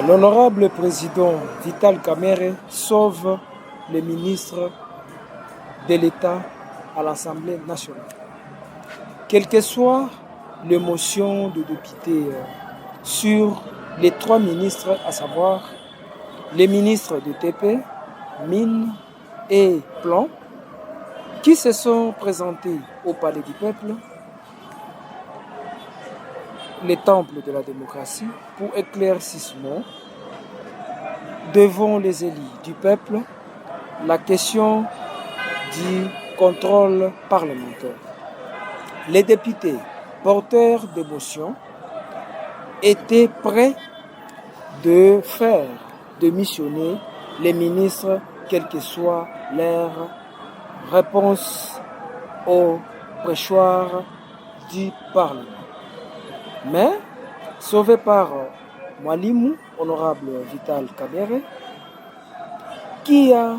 L'honorable président Vital Kamerhe sauve le ministre de l'État à l'Assemblée nationale. Quelle que soit l'émotion de députés sur les trois ministres, à savoir les ministres de TP, Mines et Plan, qui se sont présentés au Palais du Peuple, les temples de la démocratie, pour éclaircissement devant les élus du peuple la question du contrôle parlementaire. Les députés porteurs de motion étaient prêts de faire démissionner les ministres, quelle que soit leur réponse au préchoir du Parlement. Mais, sauvé par Mwalimu, honorable Vital Kamerhe, qui a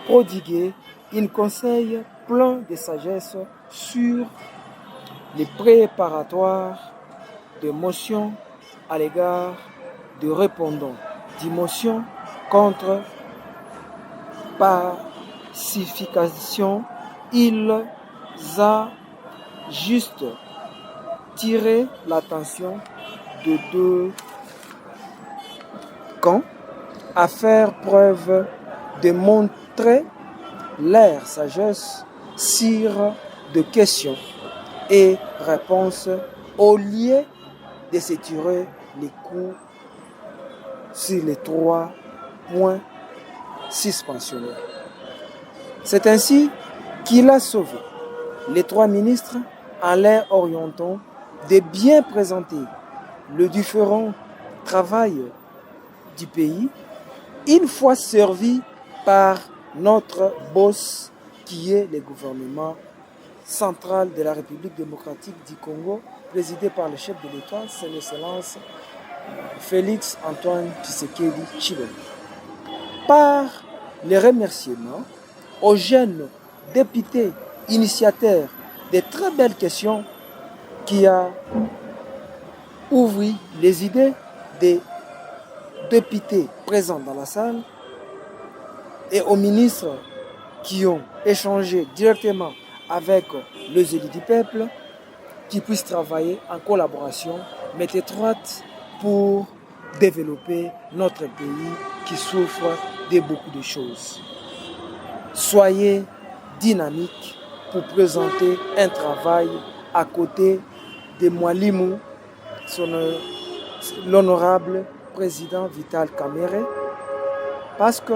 prodigué un conseil plein de sagesse sur les préparatoires de motions à l'égard de répondants des motions contre pacification. Il a juste tiré l'attention de deux camps à faire preuve de montrer leur sagesse sur des questions et réponses au lieu de se tirer les coups sur les 3 points suspensionnels. C'est ainsi qu'il a sauvé les 3 ministres en leur orientant de bien présenter le différent travail du pays, une fois servi par notre boss qui est le gouvernement central de la République démocratique du Congo, présidé par le chef de l'État, c'est l'excellence Félix Antoine Tshisekedi Tshilombo. Par les remerciements aux jeunes députés initiateurs de très belles questions qui a ouvert les idées des députés présents dans la salle et aux ministres qui ont échangé directement avec les élus du peuple, qui puissent travailler en collaboration, mais étroite, pour développer notre pays qui souffre de beaucoup de choses. Soyez dynamiques pour présenter un travail à côté de Mwalimu, l'honorable président Vital Kamerhe, parce que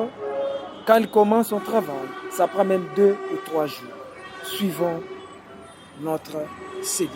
quand il commence son travail, ça prend même 2 ou 3 jours, suivant notre CD.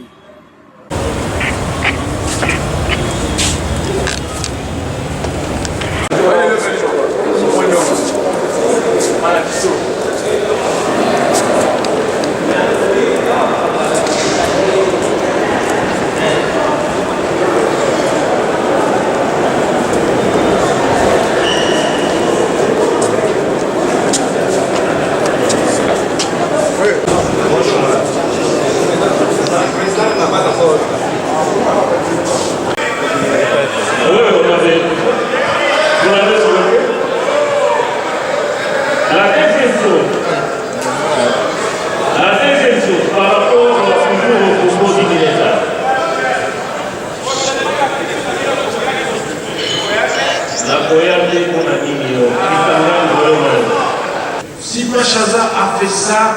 Si Machaza a fait ça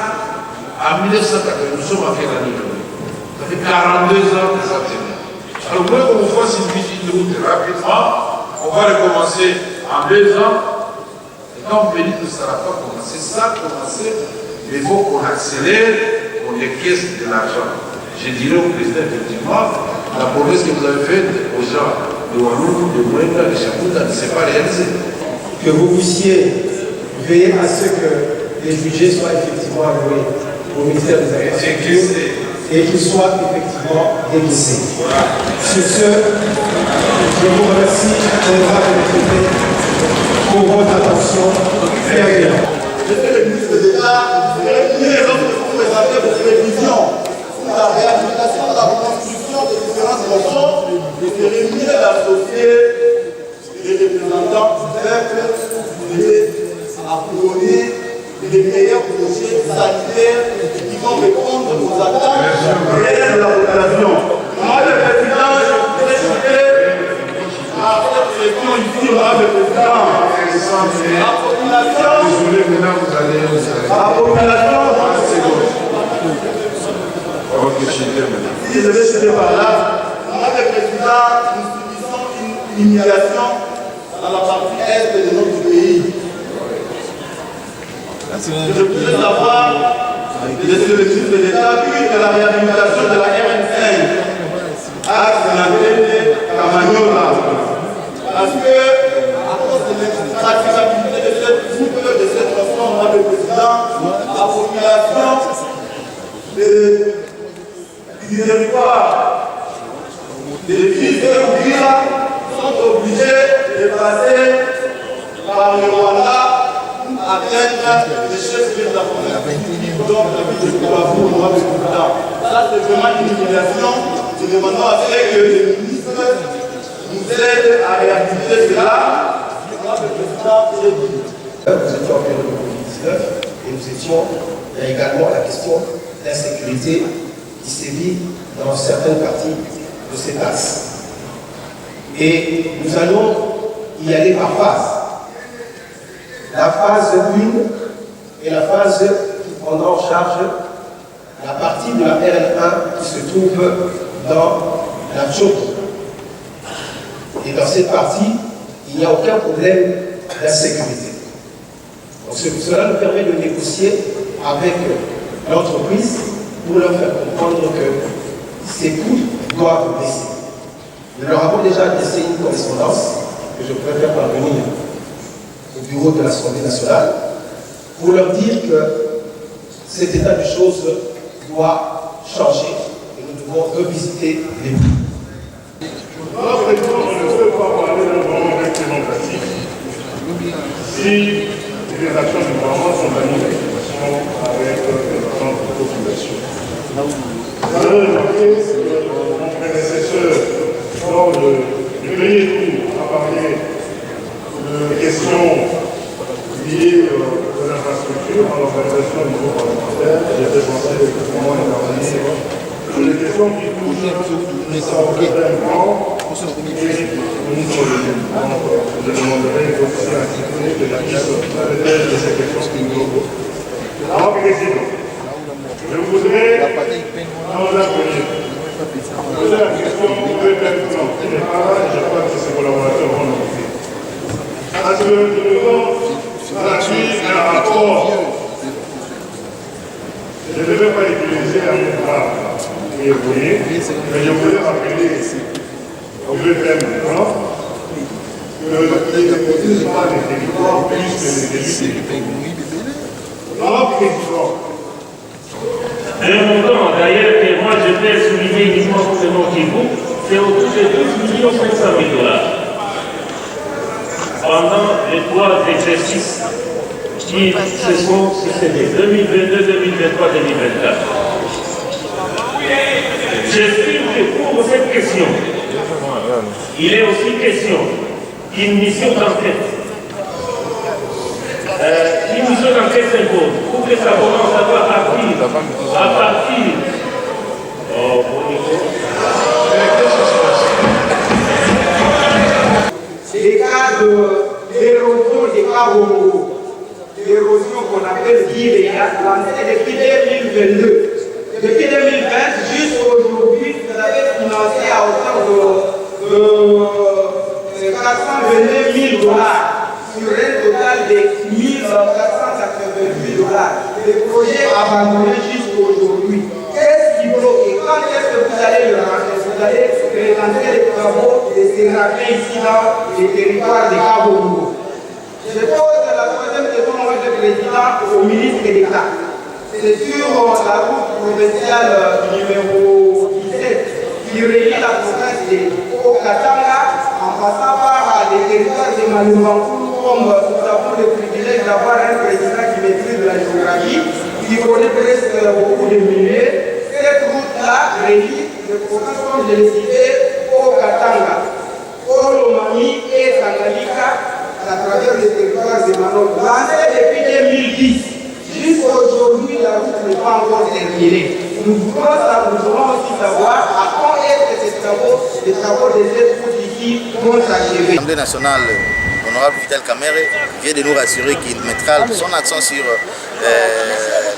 en 1980, nous sommes à quelle année? Ça fait 42 ans que ça tient. Alors, moi, on voit cette visite de route rapidement, on va recommencer en 2 ans. Et quand on me dit que ça ne va pas commencer, ça a commencé, mais il faut qu'on accélère, qu'on décaisse de l'argent. Je dirais au président, effectivement, la promesse que vous avez faite aux gens de Walloum, de Mouenga, de Chamouda, ne s'est pas réalisée. Que vous puissiez veiller à ce que les budgets soient effectivement alloués au ministère des Affaires étrangères et qu'ils soient effectivement décaissés. Voilà. Sur ce, je vous remercie, honorable député, pour votre attention. Très bien. Monsieur le ministre d'État, vous avez présenter vos prévisions pour la réhabilitation de la construction des différentes motions et de réunir la société des meilleurs projets sanitaires qui vont répondre aux attentes réelles de la population. Moi, le président, je voudrais citer à cette élection ici, moi, le président, la population, si je vais citer par là, moi, le président, nous subissons une humiliation dans la partie est de notre pays. Je voudrais savoir, monsieur le ministre de l'État, puis de la réhabilitation de la RN5, axe de la Camagnola. Parce que, à cause de l'insatisfaction de cette groupe, de cette façon, on a le président, la population du territoire des villes et villes sont obligés de passer par le Rwanda pour atteindre les chefs de la province. Donc, ça, c'est vraiment une humiliation. Nous demandons à ce que le ministre nous aide à réaliser cela. Nous étions en période de 2019 et nous étions, il y a également la question d'insécurité qui sévit dans certaines parties de cet axe. Et nous allons y aller par phase. La phase 1 est la phase qui prendra en charge la partie de la RN1 qui se trouve dans la Tchoko. Et dans cette partie, il n'y a aucun problème d'insécurité. Donc cela nous permet de négocier avec l'entreprise pour leur faire comprendre que ces coûts doivent baisser. Nous leur avons déjà adressé une correspondance que je pourrais faire parvenir au bureau de l'Assemblée nationale pour leur dire que cet état de choses doit changer et nous devons revisiter les prix. Alors, on ne peut pas parler d'un moment démocratique si les actions du gouvernement sont en adéquation avec les attentes de la population. Vous avez remarqué que mon prédécesseur, lors du premier tour, a parlé de questions liées aux infrastructures, à l'organisation du niveau parlementaire. J'ai fait penser comment intervenir sur les questions qui touchent les savants et le ministre de l'État. Je demanderai aussi à Cyprien que la puisse traiter de ces questions qui nous opposent. Alors, président, je voudrais, dans un premier, poser la question au président qui n'est pas là, et je crois que ses collaborateurs vont le dire. Parce que nous devons traduire un rapport. Je ne devais pas utiliser un mot grave et évolué, mais je voulais rappeler au BPM maintenant que les députés sont des territoires plus que les élus. Alors, président, le montant, d'ailleurs, que moi je vais souligner uniquement pour le nom Kivu, c'est autour de 12 500 000 $. Pendant les 3 exercices qui se sont succédés, 2022, 2023, 2024. J'estime que pour cette question, il est aussi question d'une mission d'enquête. Une mission d'enquête s'impose pour que ça commence à partir. Oh, bon niveau. C'est les cas d'érosion des Kabongo, l'érosion qu'on appelle l'IREA, lancée depuis 2022. Depuis 2020 jusqu'à aujourd'hui, vous avez financé à hauteur de 429 000 $. Sur un total de 1 488 $. Le projet abandonné jusqu'à aujourd'hui. Qu'est-ce qui bloque et quand est-ce que vous allez le rendre? Vous allez présenter les travaux de Séraphin ici dans les territoires de Kabongo. Je pose la troisième question au président au ministre d'État. C'est sur la route provinciale numéro 17 qui relie la province de Haut-Katanga en passant par les territoires de Malumankou. Comme nous avons le privilège d'avoir un président qui maîtrise la géographie, qui connaît presque beaucoup de milliers, cette route-là relie les provinces, comme je l'ai cité, au Katanga, au Lomami et Tanganyika, à travers les territoires de Manon. Lancé depuis 2010, Jusqu'à aujourd'hui, la route n'est pas encore terminée. Nous voulons aussi savoir à quand est-ce que les travaux des aides productives vont s'achever. L'Assemblée nationale, l'honorable Vital Kamerhe, vient de nous rassurer qu'il mettra son accent sur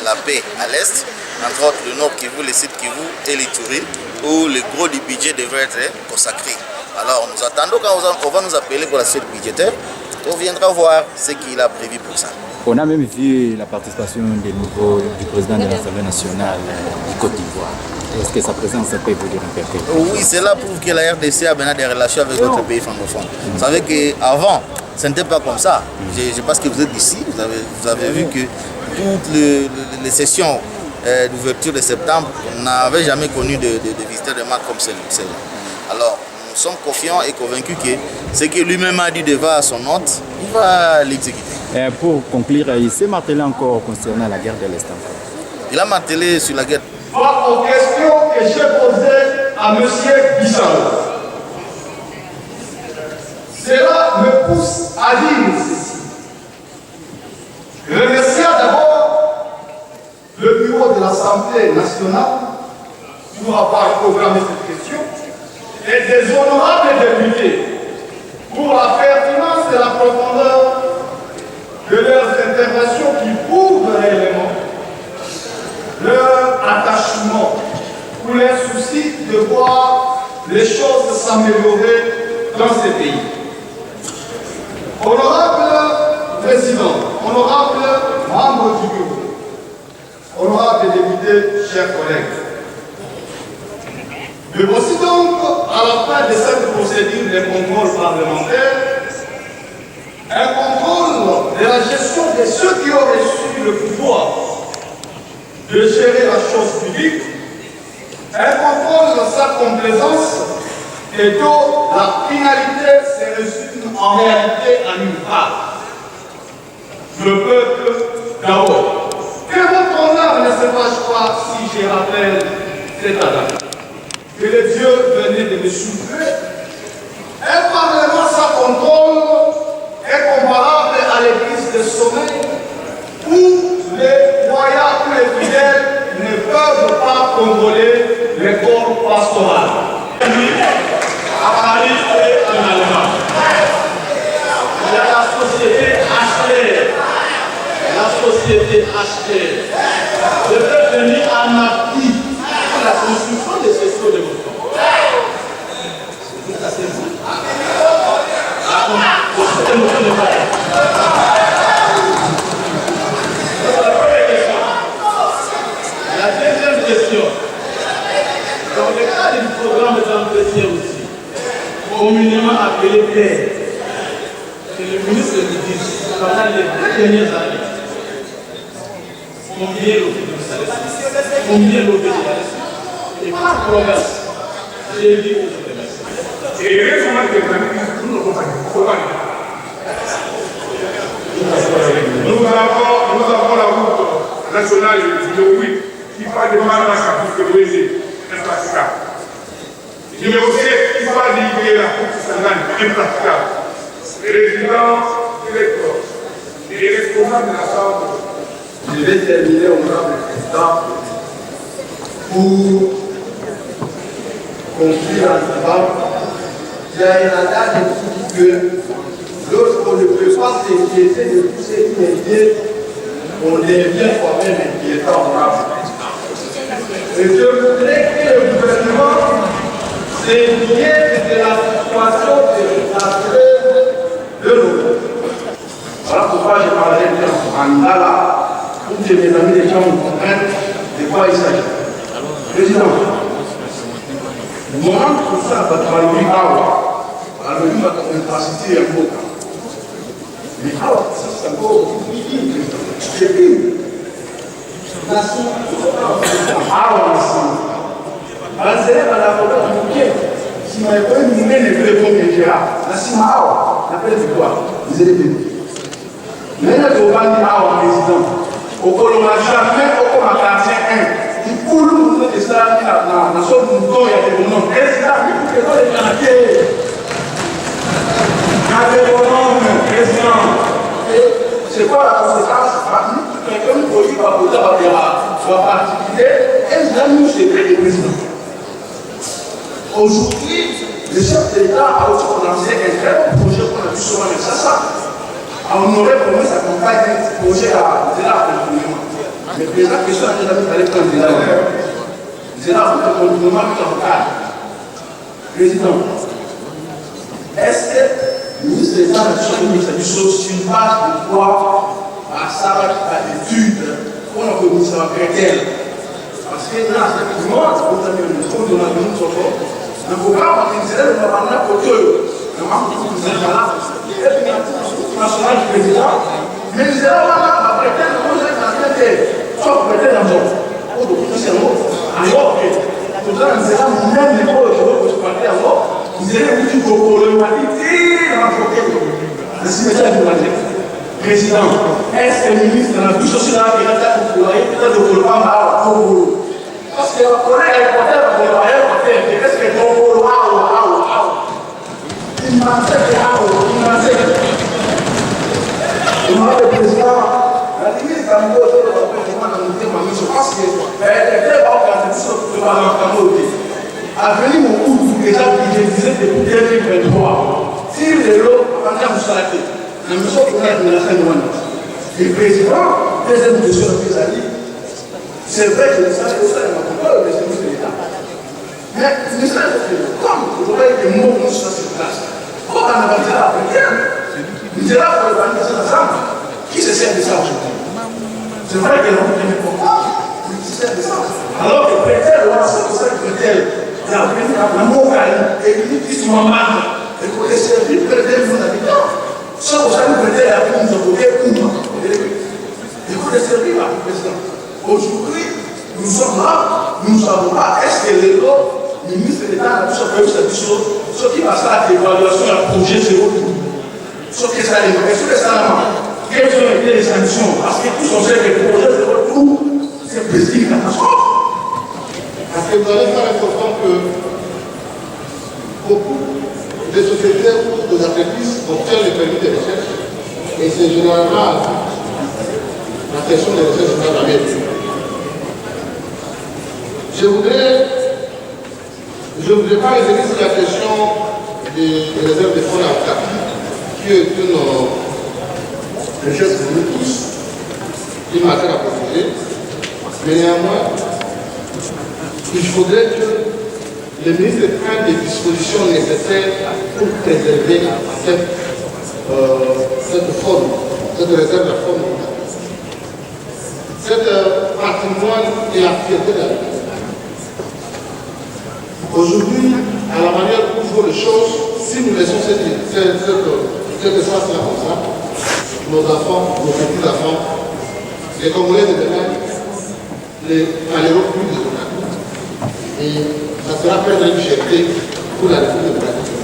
la paix à l'Est, entre autres le Nord Kivu, le Sud Kivu et l'Ituri, où le gros du budget devrait être consacré. Alors nous attendons quand on va nous appeler pour la suite budgétaire, on viendra voir ce qu'il a prévu pour ça. On a même vu la participation du président de l'Assemblée nationale du Côte d'Ivoire. Est-ce que sa présence peut vous dire un peu? Oui, cela prouve que la RDC a maintenant des relations avec d'autres pays francophones. Vous savez qu'avant, ce n'était pas comme ça. Je pense que vous êtes d'ici, vous avez vu que toutes les sessions d'ouverture de septembre, on n'avait jamais connu de visiteurs de marque comme celle-là. Alors, nous sommes confiants et convaincus que ce que lui-même a dit devant son hôte, il va l'exécuter. Pour conclure, il s'est martelé encore concernant la guerre de l'Est. Il a martelé sur la guerre. Aux questions que j'ai posées à M. Bissau. Cela me pousse à dire ceci. Remercier d'abord le bureau de l'Assemblée nationale pour avoir programmé cette question et des honorables députés pour la pertinence et la profondeur de leurs interventions qui prouvent réellement leur attachement ou leur souci de voir les choses s'améliorer dans ces pays. Honorable Président, honorable membre du bureau, honorable député, chers collègues, me voici donc à la fin de cette procédure de contrôle parlementaire, un contrôle de la gestion de ceux qui ont reçu le pouvoir de gérer la chose publique, un contrôle de sa complaisance et dont la finalité se résume en réalité à une part. Le peuple d'abord. Que votre honneur ne se fâche pas si je rappelle cette date. Que le Dieu venait de me souffler. Un parlement sans contrôle est comparable à l'église de sommeil où les croyants ou les fidèles ne peuvent pas contrôler les corps pastoral. À Paris et en Allemagne. Il y a la société HT. La société HT. Je vais venir en appui pour la construction des sessions de votre corps. Ça c'est vous. La deuxième question. Dans le cadre du programme d'entretien aussi, communément appelé PAIR, que le ministre nous dise, pendant les 2 dernières années, combien l'obédience a reçu, combien l'obédience a reçu, et par province, j'ai dit que je remercie. Et récemment, nous n'avons pas dit. Nous avons la route nationale numéro 8 qui part de Manaka pour que Brésil, impraticable. Numéro 7 qui part de la route Sangane, impraticable. Résident, directeur et responsable de l'Assemblée. Je vais terminer, honorable président, pour conclure en disant qu'il y a un adage qui dit que lorsqu'on ne peut pas s'inquiéter de tout ce qui est bien, on devient quand même inquiétant, honorable président. Et je voudrais que le gouvernement s'inquiète de la situation de la trêve de l'eau. Voilà pourquoi je parlerai en Lingala pour que mes amis les gens comprennent de quoi il s'agit. Président, nous avons tout ça à Batoualoui Awa, à l'Olympia de l'infrastructure et un peu. Mais Awa, c'est encore c'est pire. Awa, c'est la si ma école nous mène les vrais bons que j'ai là, la Sima Awa, l'appelle du quoi? Vous allez venir. Maintenant, je vais dire à président, au Colomage, jamais au Macassin 1, il faut nous dire ça, dans son mouton, il y a des bonhommes. Président, il faut que nous les garantir. Il y a des bonhommes, président. C'est quoi la conséquence? Quelqu'un nous côté de la particulier, et nous, c'est le président. Aujourd'hui, le chef d'État a aussi lancé un très bon projet qu'on a vu souvent avec ça. On aurait promis sa campagne un projet à l'accompagnement. Mais le président question a déjà mis à l'école de la c'est là où le gouvernement est en cadre. Président, est-ce que le ministre de l'État a dit sur une base de quoi à ça à l'étude pour le ministère chrétien? Parce que là, c'est moi, vous avez une chose de la minute sur le programme qui est le Rwanda pour que le membre du Sénat et le national du président, mais le Sénat va prêter le projet de la tête, soit prêter dans le alors que tout ça, c'est là même les mots que je partais avant, vous allez vous dire que le Mali dans le côté. Merci, Président, est-ce que le ministre de la bouche sociale qui a été employé peut-être de le prendre à Congo? Parce que le collègue est porté à côté, est-ce que Congo, il m'a dit le président, la limite d'un mot, je pense que les deux organisations de à venir mon coup, déjà, je disais depuis 2023, si les lots, en termes de salaire, la mission qui est de la fin de l'année, le président, deuxième question de Pézali, c'est vrai que le salaire est pas le ministre de l'État. Mais le ministère de l'État, comme vous aurez des mots qui sont sur cette place, pourquoi on a bâti la première? Il est là pour organiser ensemble. Qui se sert de ça aujourd'hui? C'est vrai qu'il y a beaucoup de pourquoi il se sert de ça. Alors que peut-être, on a ça pour ça que peut-être, il y a un mot et il dit qu'il se manque. Et pour les servir, peut-être, nos habitants. Ça, pour ça, nous peut-être, il y a plus de côté, il faut les servir à le président. Aujourd'hui, nous sommes là, nous ne savons pas est-ce que les lots, le ministre de l'État a tout ça fait cette chose, ce qui passe à l'évaluation d'un projet zéro tout. Ce qui est ça, est-ce que ça n'a quelles ont été les sanctions? Parce que tous on sait que le projet de retour, c'est presque une catastrophe. Parce que vous allez faire important que beaucoup de sociétés ou de entreprises obtiennent les permis de recherche et c'est généralement la question des recherches n'a jamais été. Je ne voudrais pas revenir sur la question des réserves de fonds à tapis, qui est une richesse pour nous tous, une matière à protéger, mais néanmoins, il faudrait que le ministre prenne des dispositions nécessaires pour préserver cette forme, cette réserve de forme, cet patrimoine et la fierté de la vie. Aujourd'hui, à la manière où il faut les choses, si nous laissons cet espace-là comme ça, nos enfants, nos petits-enfants, les Congolais de demain, les malheureux plus de demain. Et ça sera perdre une fierté pour la République de Brazzaville.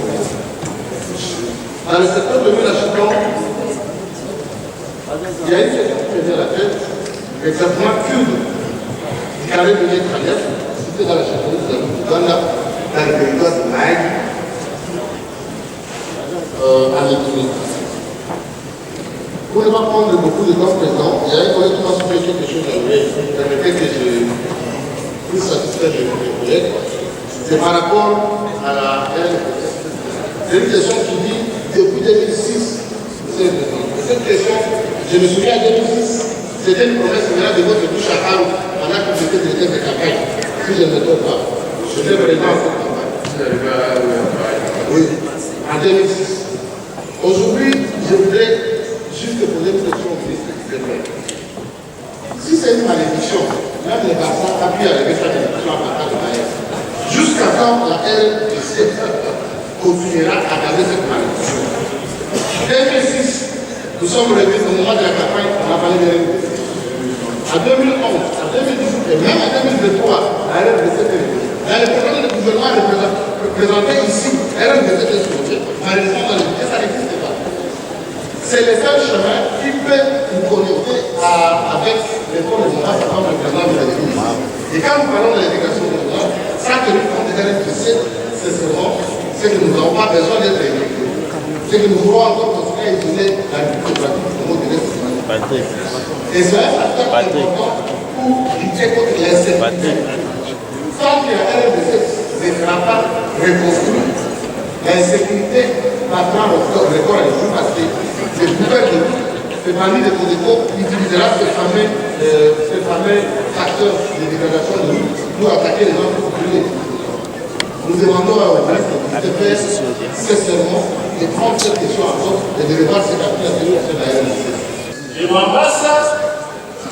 Dans le secteur de Mélachicon, il y a une question qui me vient à la tête, exactement Cube, du carré de l'Étraillette, c'était dans la château de Uganda, dans le territoire de Maï, en Éthiopie. Pour ne pas prendre beaucoup de temps présent, il y a un collègue qui m'a soulevé quelque chose à lui, qui permettait que je puisse satisfaire les collègues. C'est par rapport à la c'est une question qui dit depuis 2006, cette question, je me souviens en 2006, c'était une promesse de votre bouche à Karo, pendant que j'étais directeur de campagne, si je ne me trompe pas. J'étais vraiment en cette campagne. Oui, en 2006. Aujourd'hui, je voudrais juste poser une question au ministre du Développement. Si c'est une malédiction, même les Barça a pu arriver à cette malédiction à partir de Maïs. Jusqu'à quand la RDC continuera à garder cette malédiction? En 2006, nous sommes revenus au moment de la campagne, on a parlé de RDC. En 2011, en 2018 et même en 2023, la RDC était revenue. Dans le programme de gouvernement représenté ici, la RDC était revenue. Malheureusement, dans le budget, ça n'existe pas. C'est le seul chemin qui peut nous connecter avec les fonds de l'État, comme le président de la République. Et quand nous parlons de l'éducation de l'État, ça que nous compte de RDC, c'est que nous n'avons pas besoin d'être éduqués. C'est que nous voulons encore continuer à étudier la République de Brazzaville. Et c'est un facteur important pour lutter contre l'insécurité. Tant que la RDC ne sera pas reconstruite, l'insécurité battra le record à l'époque parce que le gouvernement, le bandit de Codeco, utilisera ce fameux facteur de dégradation de l'eau pour attaquer les gens populaires. Nous demandons au ministre de faire sincèrement de prendre cette question en compte et de revoir cette application de la RDC. De Mambasa,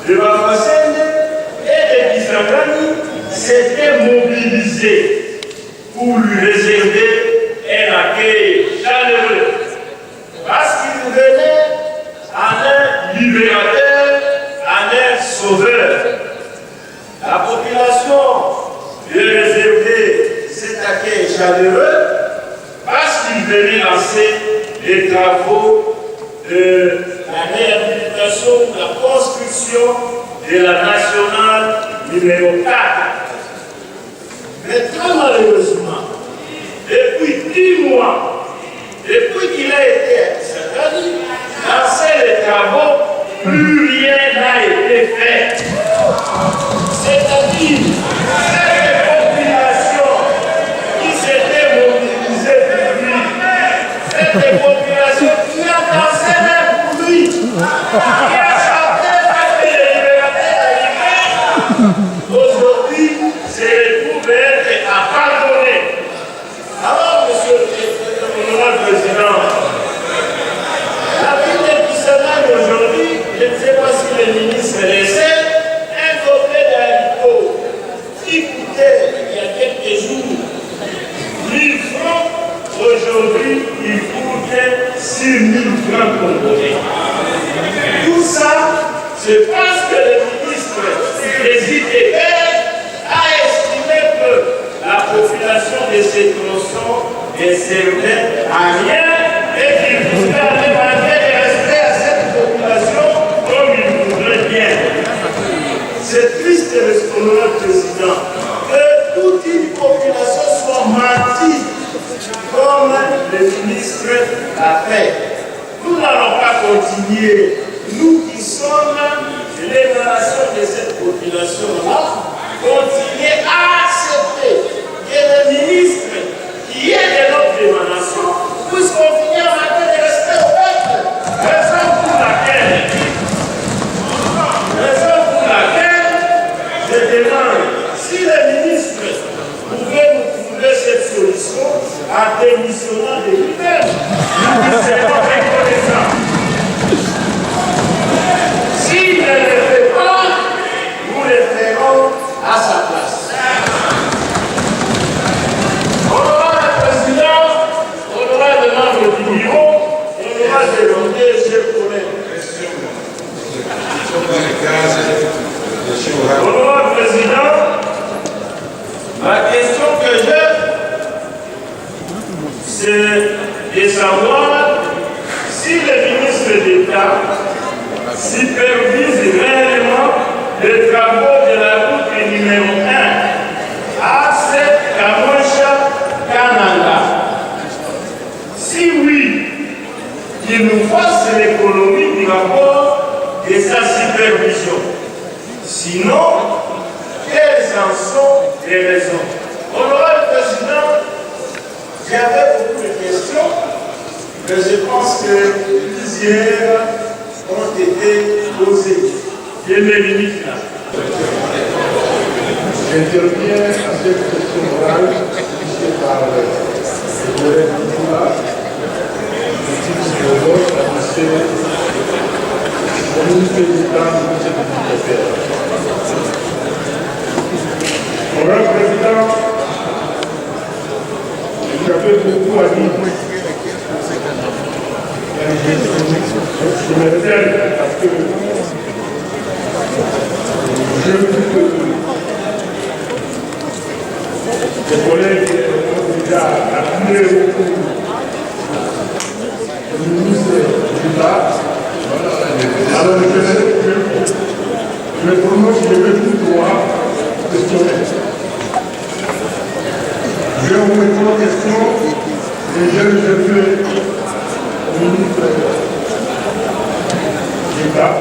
de Bafasende et de Kisangani s'étaient mobilisés pour lui réserver un accueil chaleureux parce qu'il venait en un libérateur, en un sauveur. La population lui réservait cet accueil chaleureux parce qu'il venait lancer les travaux de la réhabilitation, la construction de la nationale numéro 4. Mais très malheureusement, depuis 10 mois, depuis qu'il a été à Kisangani, lancer les travaux, plus rien n'a été fait. C'est-à-dire, cette population qui s'était mobilisée pour lui, cette population qui a dansé même pour lui, qui a chanté parce que les libérateurs arrivaient, aujourd'hui, se retrouve être abandonné. Alors, monsieur le président, la ville de Kisangani aujourd'hui, je ne sais pas si le ministre le sait, un gobelet d'haricot qui coûtait il y a quelques jours 1000 francs, aujourd'hui il coûte 6000 francs congolais. Tout ça, c'est parce que le ministre des idées a estimé que la population de ces tronçons ne servait à rien et qu'il voulait aller manquer de respect à cette population comme il voudrait bien. C'est triste, honorable président, que toute une population soit mentie comme le ministre l'a fait. Nous n'allons pas continuer, nous qui sommes l'émanation de cette population-là, continuer à accepter que le ministre qui est de notre émanation puisse continuer à manquer de respect au peuple. Raison pour laquelle je demande si le ministre pouvait nous trouver cette solution en démissionnant de lui-même. Nous serons reconnaissants. S'il ne le fait pas, nous le ferons à sa place. Honorable président, honorable membre du bureau, honorable député, chers collègues. Honorable président, la question que j'ai, c'est de savoir si le ministre d'État supervise réellement les travaux de la route numéro 1 à cette Kamosha-Kananga. Si oui, qu'il nous fasse l'économie du rapport de sa supervision. Sinon, quelles en sont les raisons? Honorable président, j'avais beaucoup de questions, mais je pense que plusieurs ont été posées. Je me limite là. J'interviens à cette question orale initiée par le collègue Nicolas, le titre de l'autre annoncé au ministère d'État, le ministère de l'Intérieur. Honorable président, j'avais beaucoup à dire. Je me retiens parce que je veux que les collègues ont déjà appuyé beaucoup le ministre d'État. Alors je prononce, je vais tout droit questionner. Je vais vous mettre une question et je vais au ministre d'État.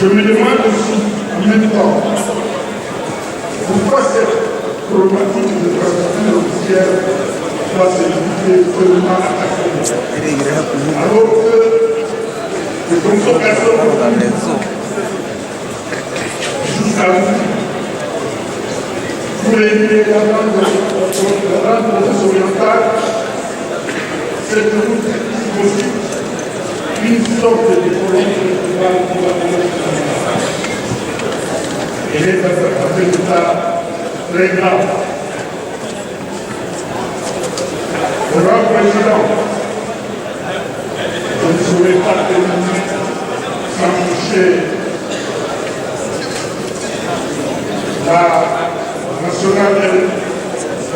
Je me demande aussi, en même temps, pourquoi cette problématique de transaction officielle doit se limiter seulement à la Cameroun, alors que les convocations jusqu'à pour les grandes orientales, cette route constitue une sorte de colonie elle est dans un résultat très grave. Honorable Président, je ne saurais pas terminer sans toucher la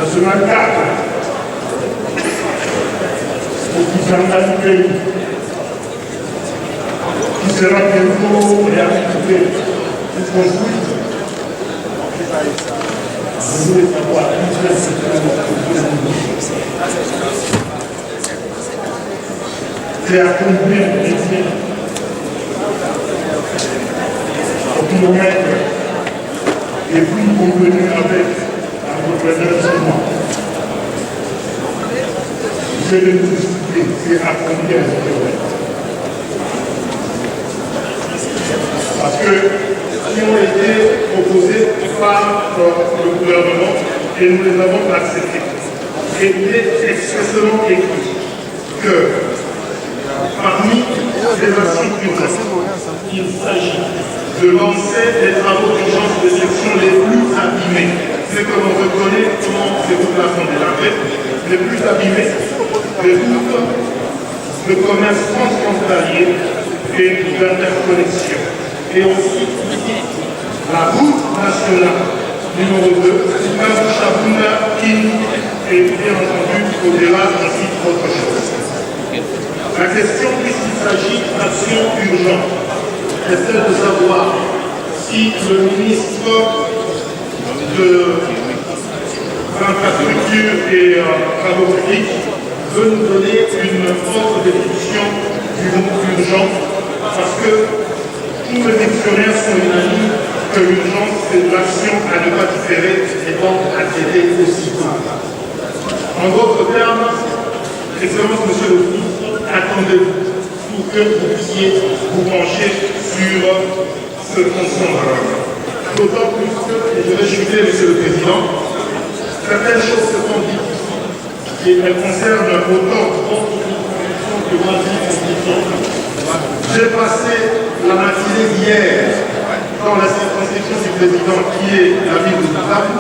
nationale 4 au Kizanga du pays, qui sera bientôt réhabilitée ou construite. Je voulais savoir c'est à combien de métiers au kilomètre et puis convenu avec l'entrepreneur chinois. Je vais vous expliquer c'est à combien de kilomètres. Parce que qui ont été proposés par le gouvernement et nous les avons acceptés. Et il est expressément écrit que parmi les actions urgentes, il s'agit de lancer des travaux d'urgence des sections les plus abîmées. C'est que l'on reconnaît comment ces populations délabrées, les plus abîmées, les routes de commerce transfrontalier et d'interconnexion. Et aussi la route nationale numéro 2, Kabou-Chabouna, Kin, et bien entendu, au-delà ainsi autre chose. La question, puisqu'il s'agit d'actions urgentes, est celle de savoir si le ministre de l'infrastructure et travaux publics veut nous donner une autre définition du mot urgent, parce que tous les dictionnaires sont unanimes que l'urgence, c'est de l'action à ne pas différer et donc à traiter aussitôt. En d'autres termes, Excellence Monsieur le Ministre, attendez-vous pour que vous puissiez vous pencher sur ce constat. D'autant plus que, et je vais chuter Monsieur le Président, certaines choses se sont dites et elles concernent autant votre constitution que ma constitution. J'ai passé la matinée d'hier dans la circonscription du président qui est la ville de Bukavu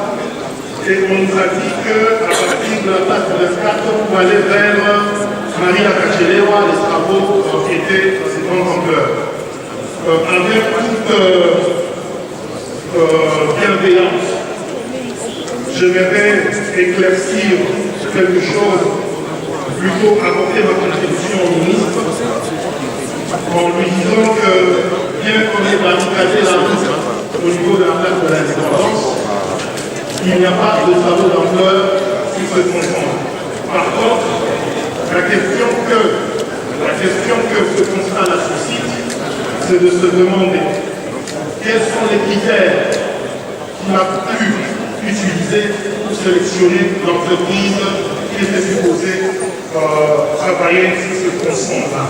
et on nous a dit qu'à partir de la place de l'Escate pour aller vers Maria Kachelewa, les travaux étaient de grande ampleur. Avec toute bienveillance, j'aimerais éclaircir quelque chose, plutôt apporter ma contribution au ministre. en lui disant que bien qu'on ait barricadé la route au niveau de la place de l'Indépendance, il n'y a pas de travaux d'ampleur qui se confondent. Par contre, la question que ce constat-là suscite, c'est de se demander quels sont les critères qu'on a pu utiliser pour sélectionner l'entreprise qui était supposée travailler sur ce tronçon-là.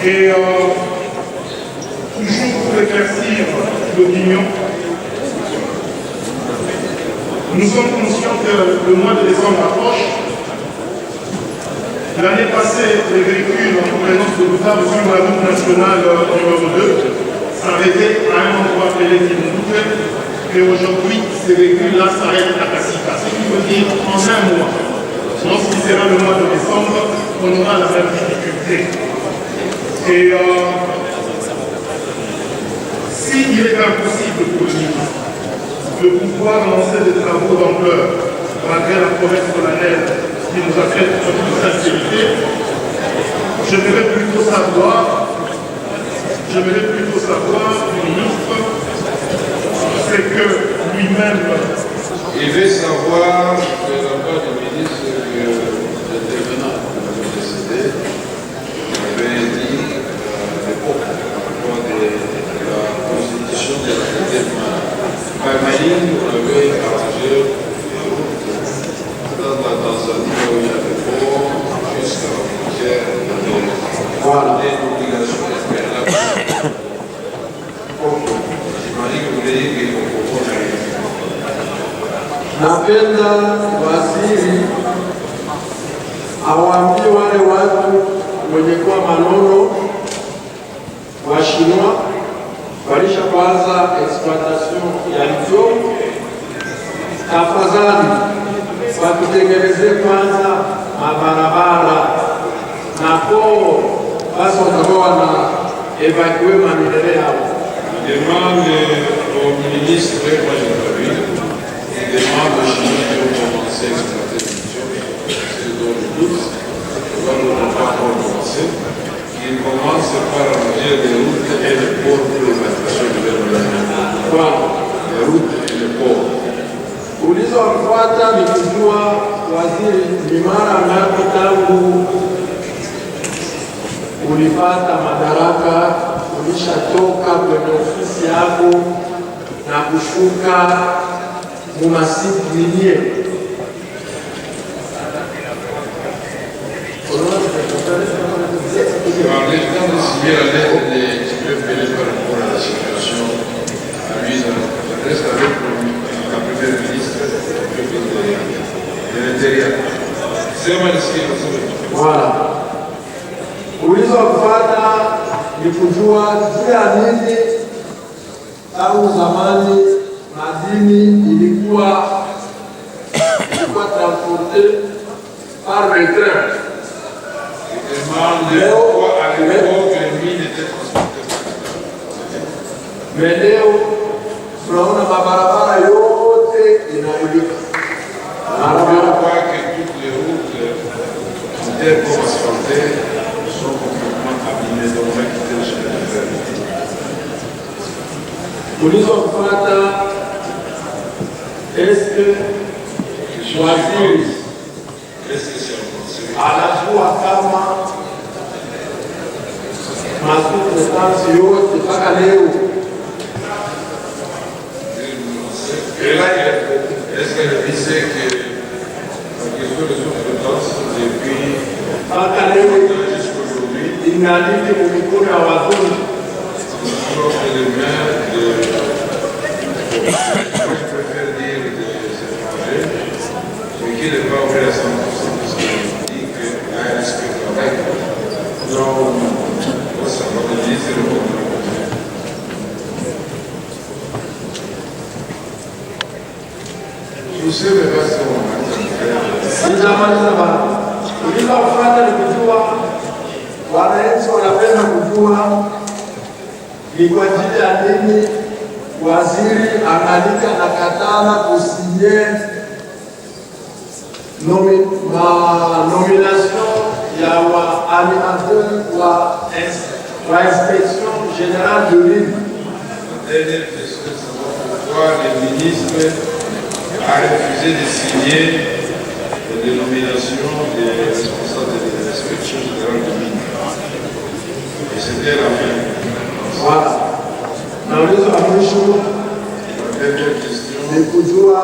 Et toujours pour éclaircir l'opinion, nous sommes conscients que le mois de décembre approche. L'année passée, les véhicules en provenance de Boutard sur la route nationale numéro 2 s'arrêtaient à un endroit appelé Timouté, et aujourd'hui, ces véhicules-là s'arrêtent à Kassika. Ce qui veut dire en un mois, lorsqu'il sera le mois de décembre, on aura la même difficulté. Et s'il est impossible pour le ministre de pouvoir lancer des travaux d'ampleur, malgré la promesse solennelle qui nous a fait toute sincérité, j'aimerais plutôt savoir du ministre, c'est que lui-même... Il veut savoir de la part du ministre que le dévenant décédé avait dit à l'époque, au moment de la constitution de la par Marine, on avait arrangé dans la Tanzanie, où il y avait port, jusqu'à la frontière, Voilà. des obligations espérables. J'imagine que vous voulez dire qu'on propose à Napenda waziri awaambie wale watu wenye kuwa Manono Washinwa walishaanza exploitation ya lithium, tafadhali watutengenezee kwanza mabarabara na koo, basi watakuwa na evacue maminere yao. Demande au ministre, moi j'ai pas vu, il demande aux Chinois qui ont commencé à exploiter le lithium, c'est dans le doute, on n'a pas encore commencé, qu'ils commencent par arranger les routes et les ports pour l'évacuation de l'air. Les routes et les ports. Ulizofuata ni kujua waziri ni mara ngapi tangu ulipata madaraka, ulishatoka kwenye ofisi yako na kushuka mumasiku yenyewe. Les gens de signer la lettre qui peuvent venir par rapport à la situation à lui, je reste avec la première ministre de l'Intérieur. C'est mal ici, Voilà. Ulizofuata ni kujua jia nini tangu zamani madini ilikuwa transporte par le train. Il demande pourquoi à l'époque les mines étaient transportées. Mais leo tunaona mabarabara yote inaharibika. On voit que toutes les routes étaient pour asphalter sont complètement abîmées, donc on a quitté le chemin de fer. Ulizofuata est-ce que waziri anajua kama masubstansi yote mpaka leo Est-ce qu'elle disait que la question de sous-traitance depuis mpaka leo jusqu'aujourd'hui, ingaliki mumikono ya wazungu? les mains de, je préfère dire des étrangers, mais qui n'est pas ouvert à 100%, parce qu'on dit qu'il y a un risque de travail. Donc, ça va me dire, c'est le monde. Je sais, mais pas si on Sijamaliza bado. Ulizofuata ni kujua, wananchi wanapenda kujua ni kwa ajili ya nini waziri analika na katana kusinye nomination ya wa animateur wa l'inspection générale de l'île. Dernière question, savoir pourquoi le ministre a refusé de signer la dénomination des responsables de l'inspection générale de mine. Et c'était la même. Voilà. Dans les ambitions, Dernière question. de kujua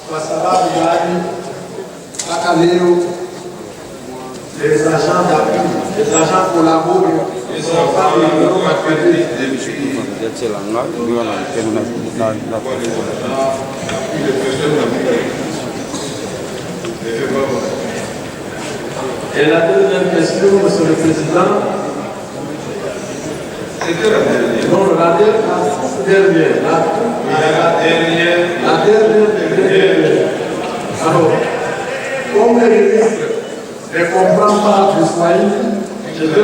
kwa sababu gani mpaka leo les agents d'appui, les agents collaborent. Et ça va la partie depuis le président Et la deuxième question, Monsieur le Président. C'était la dernière. Non, la dernière. La dernière. Alors, comme le ministre ne comprend pas du Swahili, je vais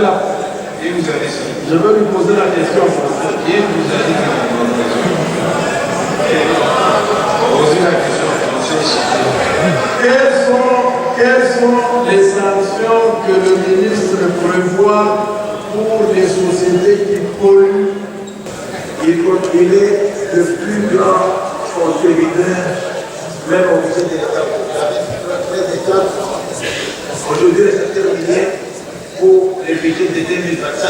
lui poser la question en français. Il vous a dit que posez la question en français. Quelles sont les sanctions que le ministre prévoit pour les sociétés qui polluent? Il est le plus grand contributeur, même au budget de l'État. Aujourd'hui, le secteur minier, pour le budget de 2025,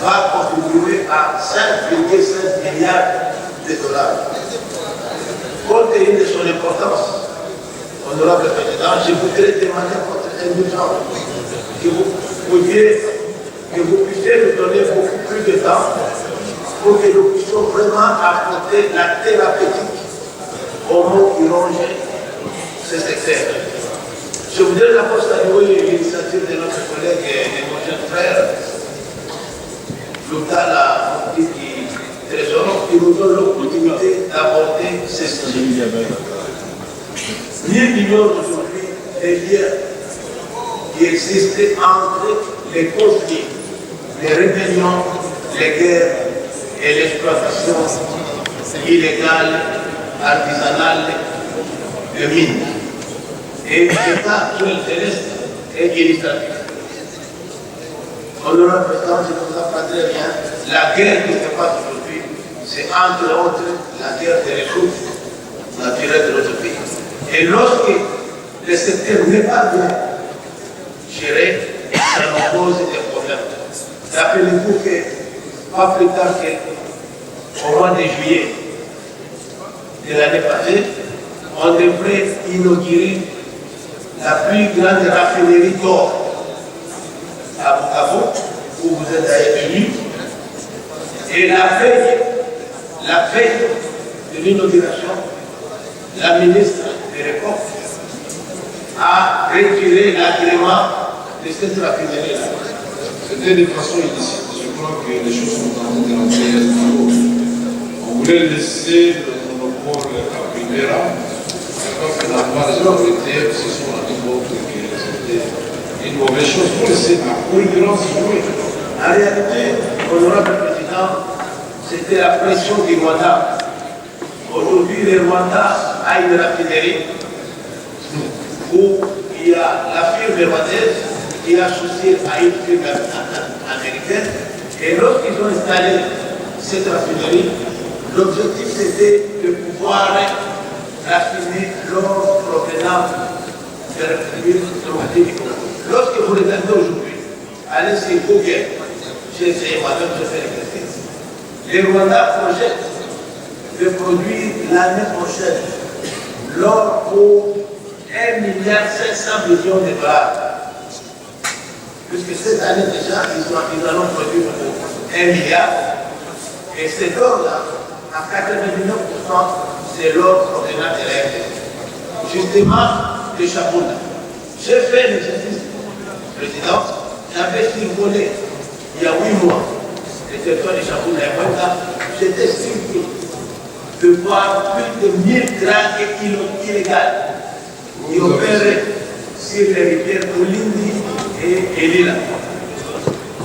va contribuer à 5,5 milliards de dollars. Compte tenu de son importance, honorable président, je voudrais demander votre indulgence que vous puissiez nous donner beaucoup plus de temps pour que nous puissions vraiment apporter la thérapeutique au mot qui ronge ce secteur. Je voudrais d'abord saluer l'initiative de notre collègue et de mon jeune frère, Loutala, qui nous donne l'opportunité d'aborder ce sujet. Nul n'ignore aujourd'hui les liens qui existaient entre les conflits, les rébellions, les guerres et l'exploitation illégale, artisanale de mines. Et l'État sur le terrestre est initiatif. Honorable Président, je vous apprends très bien, la guerre qui se passe aujourd'hui, c'est entre autres la guerre des ressources naturelles de notre pays. Et lorsque le secteur n'est pas bien géré, ça nous pose des problèmes. Rappelez-vous que, pas plus tard qu'au mois de juillet de l'année passée, on devrait inaugurer la plus grande raffinerie d'or à Bukavu, où vous êtes d'ailleurs venus. Et la veille de l'inauguration, la ministre de l'époque a retiré l'agrément de cette raffinerie-là. C'était de façon illicite. Je crois que les choses sont en train de rentrer à ce niveau. On voulait laisser le monopole à Primera. Alors que la part des autorités se sont rendues compte que c'était une mauvaise chose pour laisser la concurrence jouer. En réalité, honorable président, c'était la pression du Rwanda. Aujourd'hui, le Rwanda a une raffinerie où il y a la firme rwandaise qui est associée à une firme américaine. Et lorsqu'ils ont installé cette raffinerie, l'objectif c'était de pouvoir raffiner l'or provenant de la République démocratique du Congo. Lorsque vous regardez aujourd'hui, allez sur Google, j'ai essayé moi-même de faire l'exercice. Le Rwanda projette de produire l'année prochaine l'or pour 1,5 milliard de dollars. Puisque cette année déjà, ils en ont produit pour 1 milliard. Et cet or-là, à 99%, c'est l'or provenant de la RDC. Justement, de Chabunda. J'ai fait l'exercice, président, j'avais survolé il y a 8 mois le territoire de Chabunda et Rwanda. J'étais surpris de voir plus de 1000 grammes illégales qui opèrent sur les rivières Olindi et Elila.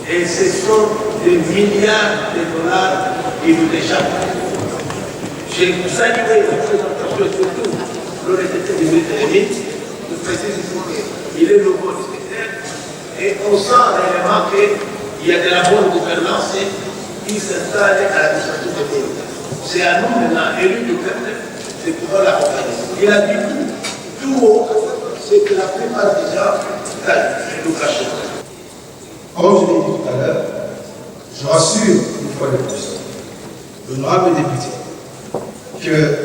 Et ce sont des milliards de dollars qui nous échappent. J'ai salué la présentation surtout l'honnêteté du ministre des Mines, je précise qu'il est le bon secteur et on sent réellement qu'il il y a de la bonne gouvernance et il s'installe à l'administration des pays. C'est à nous maintenant, élus du peuple, de pouvoir l'accompagner. Il a dit tout haut, c'est que la plupart des gens gagnent, nous cachons. Comme je l'ai dit tout à l'heure, je rassure une fois de plus l'honorable député que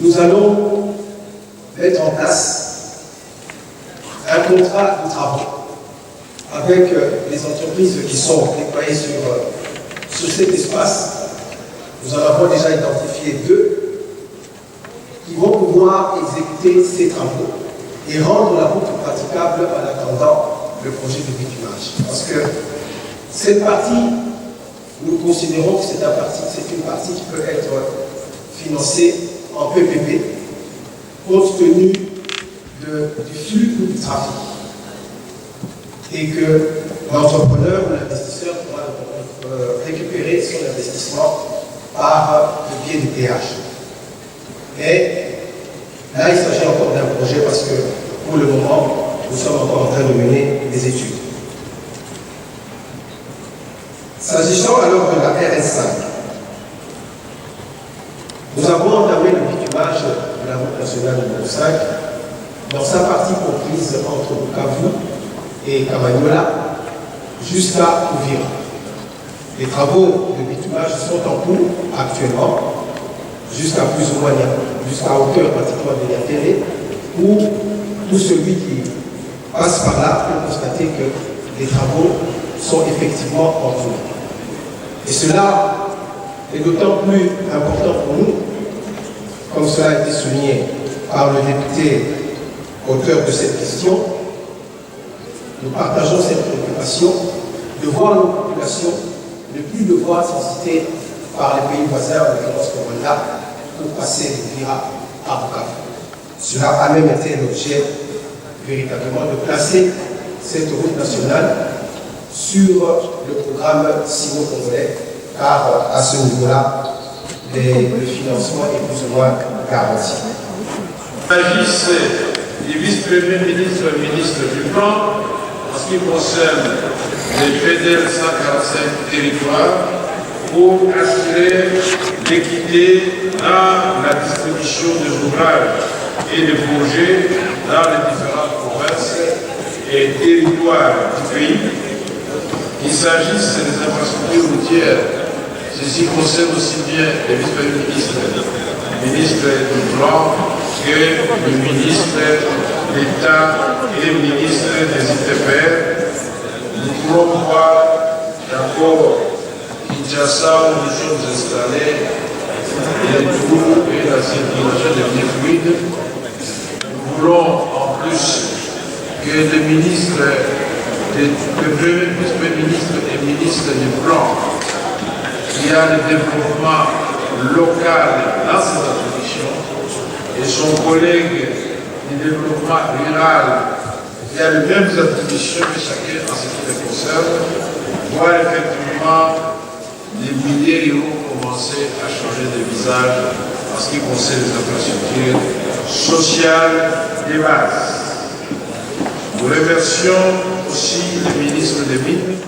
nous allons mettre en place un contrat de travaux avec les entreprises qui sont déployées sur cet espace. Nous en avons déjà identifié 2 qui vont pouvoir exécuter ces travaux et rendre la route praticable en attendant le projet de bitumage. Parce que cette partie, nous considérons que c'est une partie qui peut être financée en PPP compte tenu du flux du trafic et que l'entrepreneur ou l'investisseur pourra récupérer son investissement par le biais du péage. Et là, il s'agit encore d'un projet parce que pour le moment, nous sommes encore en train de mener des études. S'agissant alors de la RS5, nous avons entamé le bitumage de la route nationale numéro 5 dans sa partie comprise entre Bukavu et Kamanyola jusqu'à Uvira. Les travaux de bitumage sont en cours actuellement jusqu'à plus ou moins jusqu'à hauteur pratiquement de Niatélé, où tout celui qui passe par là peut constater que les travaux sont effectivement en cours. Et cela est d'autant plus important pour nous, comme cela a été souligné par le député auteur de cette question. Nous partageons cette préoccupation de voir nos populations ne plus devoir s'en par les pays voisins, en l'occurrence le Rwanda, pour passer de Vira à Bukavu. Cela a même été l'objet véritablement de placer cette route nationale sur le programme sino-congolais, car à ce niveau-là, le financement est plus ou moins garanti. Il s'agisse du vice-premier ministre et ministre du plan, en ce qui concerne les FEDEL 145 territoires, pour assurer l'équité dans la distribution des ouvrages et des projets dans les différentes provinces et territoires du pays. Il s'agisse des infrastructures routières, ceci concerne aussi bien les vice-ministres, le ministre du plan que le ministre d'État et le ministre des ITPR. Nous pouvons voir d'accord Kinshasa où nous sommes installés, les trous et la circulation devient fluide. Nous voulons en plus que le ministre, le premier vice-ministre et ministre du plan, qui a le développement local dans ses attributions, et son collègue du développement rural, qui a les mêmes attributions que chacun en ce qui les concerne, voit effectivement les milliers d'euros commencer à changer de visage en ce qui concerne les infrastructures sociales des bases. Nous remercions aussi le ministre des Mines